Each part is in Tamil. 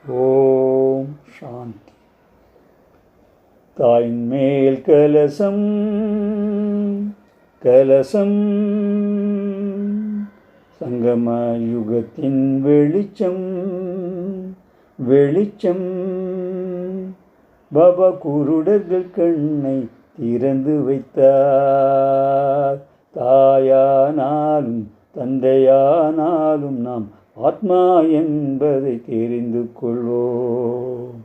ஓம் சாந்தி. தாயின் மேல் கலசம் கலசம், சங்கம யுகத்தின் வெளிச்சம் வெளிச்சம். பாபா குருடர்கள் கண்ணை திறந்து வைத்தார். தாயானாலும் தந்தையானாலும் நாம் ஆத்மா என்பதை தெரிந்து கொள்வோம்.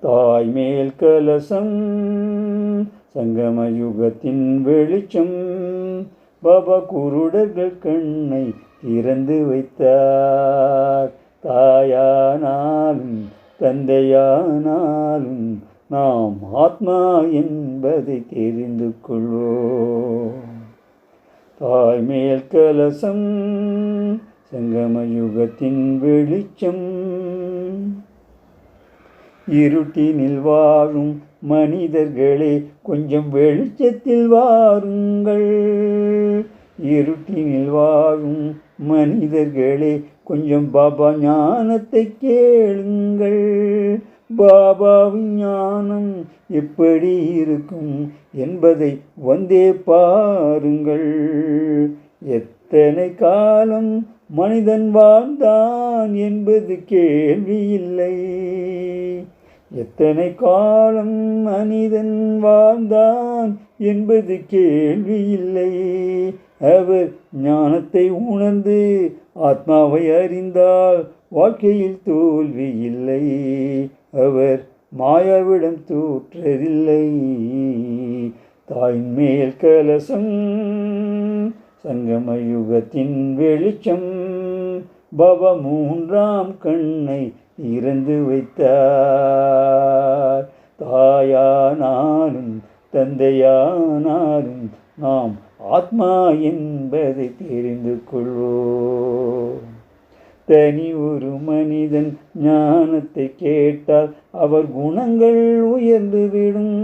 தாய் மேல் கலசம், சங்கம யுகத்தின் வெளிச்சம். பாபா குருடர்கள் கண்ணை திறந்து வைத்தார். தாயானாலும் தந்தையானாலும் நாம் ஆத்மா என்பதை தெரிந்து கொள்வோம். தாய் மேல் கலசம், சங்கம யுகத்தின் வெளிச்சம். இருட்டினில் வாழும் மனிதர்களே, கொஞ்சம் வெளிச்சத்தில் வாருங்கள். இருட்டினில் வாழும் மனிதர்களே, கொஞ்சம் பாபா ஞானத்தை கேளுங்கள். பாபாவின் ஞானம் எப்படி இருக்கும் என்பதை வந்தே பாருங்கள். எத்தனை காலம் மனிதன் வாழ்ந்தான் என்பது கேள்வி இல்லை. எத்தனை காலம் மனிதன் வாழ்ந்தான் என்பது கேள்வி இல்லை. அவர் ஞானத்தை உணர்ந்து ஆத்மாவை அறிந்தால் வாழ்க்கையில் தோல்வி இல்லை. அவர் மாயாவிடம் தோற்றதில்லை. தாயின் மேல் கலசம், சங்கம யுகத்தின் வெளிச்சம். பாபா மூன்றாம் கண்ணை திறந்து வைத்தார். தாயானாலும் தந்தையானாலும் நாம் ஆத்மா என்பதை தெரிந்து கொள்வோம். தனி ஒரு மனிதன் ஞானத்தை கேட்டால் அவர் குணங்கள் உயர்ந்துவிடும்.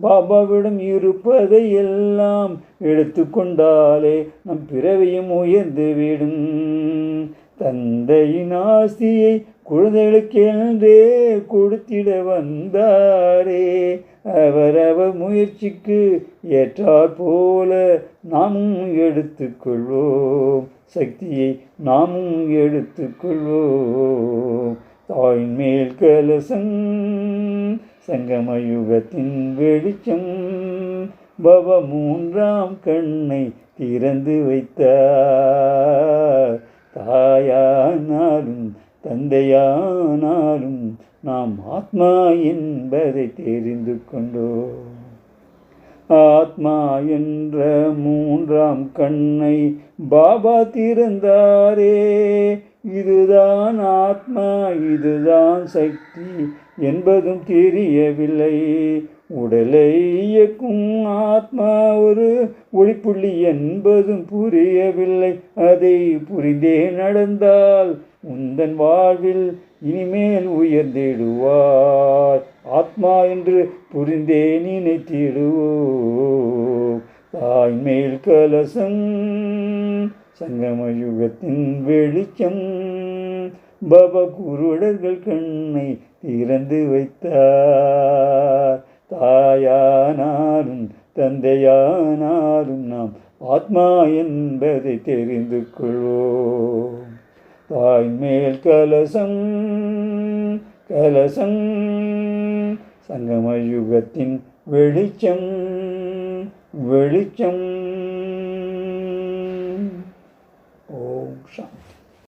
பாபாவிடம் இருப்பதை எல்லாம் எடுத்துக்கொண்டாலே நம் பிறவியும் உயர்ந்துவிடும். தந்தையின் ஆசியை குழந்தைகளுக்கென்றே கொடுத்திட வந்தாரே. அவரவர் முயற்சிக்கு ஏற்றாற் போல நாமும் எடுத்துக்கொள்வோம். சக்தியை நாமும் எடுத்துக்கொள்வோம். தாயின் மேல் கலசம், சங்கம யுகத்தின் வெளிச்சம். பாபா மூன்றாம் கண்ணை திறந்து வைத்தார். தாயானாலும் தந்தையானாலும் நாம் ஆத்மா என்பதை தெரிந்து கொண்டோம். ஆத்மா என்ற மூன்றாம் கண்ணை பாபா திறந்தாரே. இதுதான் ஆத்மா, இதுதான் சக்தி என்பதும் தெரியவில்லை. உடலை இயக்கும் ஆத்மா ஒரு ஒளிப்புள்ளி என்பதும் புரியவில்லை. அதை புரிந்தே நடந்தால் உந்தன் வாழ்வில் இனிமேல் உயர்ந்திடுவார். ஆத்மா என்று புரிந்தே நினைத்திடுவோம். தாய் மேல் கலசம், சங்கம யுகத்தின் வெளிச்சம். பாபா குருடர்கள் கண்ணை திறந்து வைத்தார். தாயானாலும் தந்தையானாலும் நாம் ஆத்மா என்பதை தெரிந்து கொள்வோம். தாய் மேல் கலசம் கலசம், சங்கம யுகத்தின் வெளிச்சம் வெளிச்சம்.